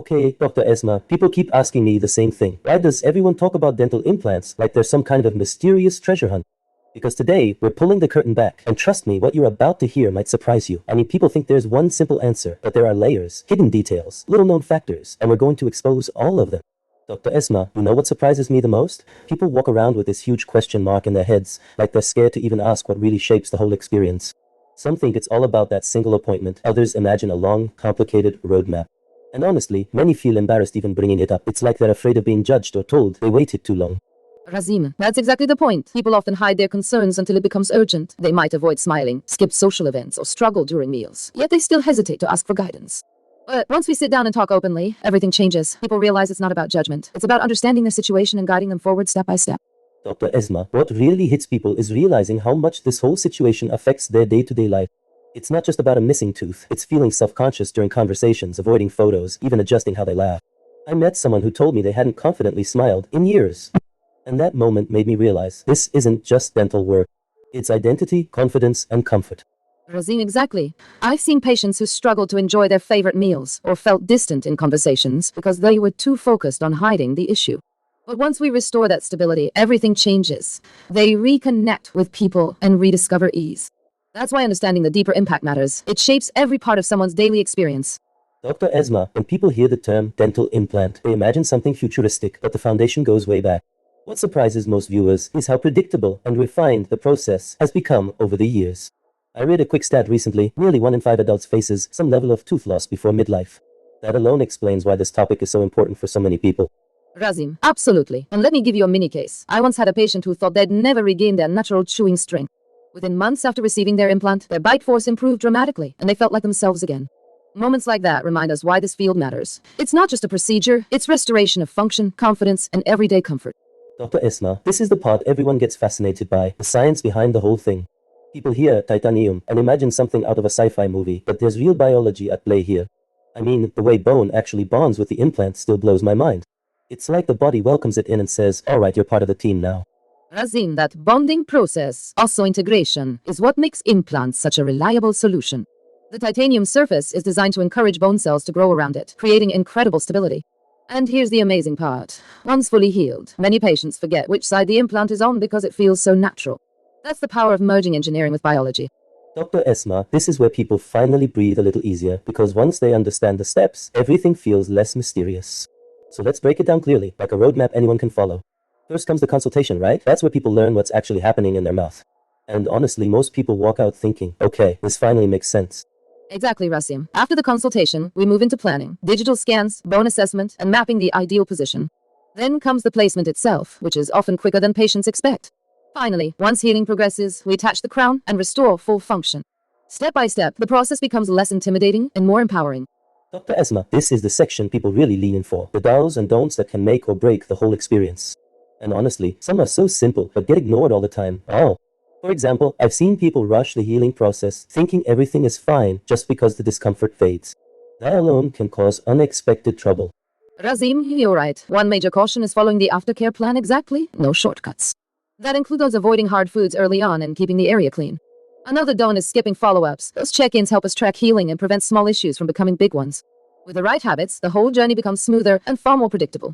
Okay, Dr. Esma, people keep asking me the same thing. Why does everyone talk about dental implants like there's some kind of mysterious treasure hunt? Because today, we're pulling the curtain back, and trust me, what you're about to hear might surprise you. I mean, people think there's one simple answer, but there are layers, hidden details, little-known factors, and we're going to expose all of them. Dr. Esma, you know what surprises me the most? People walk around with this huge question mark in their heads, like they're scared to even ask what really shapes the whole experience. Some think it's all about that single appointment, others imagine a long, complicated roadmap. And honestly, many feel embarrassed even bringing it up. It's like they're afraid of being judged or told they waited too long. Razim, that's exactly the point. People often hide their concerns until it becomes urgent. They might avoid smiling, skip social events, or struggle during meals. Yet they still hesitate to ask for guidance. But once we sit down and talk openly, everything changes. People realize it's not about judgment. It's about understanding the situation and guiding them forward step by step. Dr. Esma, what really hits people is realizing how much this whole situation affects their day-to-day life. It's not just about a missing tooth. It's feeling self-conscious during conversations, avoiding photos, even adjusting how they laugh. I met someone who told me they hadn't confidently smiled in years. And that moment made me realize this isn't just dental work. It's identity, confidence, and comfort. Razim, exactly. I've seen patients who struggled to enjoy their favorite meals or felt distant in conversations because they were too focused on hiding the issue. But once we restore that stability, everything changes. They reconnect with people and rediscover ease. That's why understanding the deeper impact matters. It shapes every part of someone's daily experience. Dr. Esma, when people hear the term dental implant, they imagine something futuristic, but the foundation goes way back. What surprises most viewers is how predictable and refined the process has become over the years. I read a quick stat recently, nearly 1 in 5 adults faces some level of tooth loss before midlife. That alone explains why this topic is so important for so many people. Razim, absolutely. And let me give you a mini case. I once had a patient who thought they'd never regain their natural chewing strength. Within months after receiving their implant, their bite force improved dramatically, and they felt like themselves again. Moments like that remind us why this field matters. It's not just a procedure, it's restoration of function, confidence, and everyday comfort. Dr. Esma, this is the part everyone gets fascinated by, the science behind the whole thing. People hear titanium and imagine something out of a sci-fi movie, but there's real biology at play here. I mean, the way bone actually bonds with the implant still blows my mind. It's like the body welcomes it in and says, alright, you're part of the team now. Razim, that bonding process, osseointegration, is what makes implants such a reliable solution. The titanium surface is designed to encourage bone cells to grow around it, creating incredible stability. And here's the amazing part. Once fully healed, many patients forget which side the implant is on because it feels so natural. That's the power of merging engineering with biology. Dr. Esma, this is where people finally breathe a little easier, because once they understand the steps, everything feels less mysterious. So let's break it down clearly, like a roadmap anyone can follow. First comes the consultation, right? That's where people learn what's actually happening in their mouth. And honestly, most people walk out thinking, okay, this finally makes sense. Exactly, Razim. After the consultation, we move into planning, digital scans, bone assessment, and mapping the ideal position. Then comes the placement itself, which is often quicker than patients expect. Finally, once healing progresses, we attach the crown and restore full function. Step by step, the process becomes less intimidating and more empowering. Dr. Esma, this is the section people really lean in for, the do's and don'ts that can make or break the whole experience. And honestly, some are so simple, but get ignored all the time. Oh. For example, I've seen people rush the healing process, thinking everything is fine just because the discomfort fades. That alone can cause unexpected trouble. Razim, you're right. One major caution is following the aftercare plan exactly. No shortcuts. That includes avoiding hard foods early on and keeping the area clean. Another don't is skipping follow-ups. Those check-ins help us track healing and prevent small issues from becoming big ones. With the right habits, the whole journey becomes smoother and far more predictable.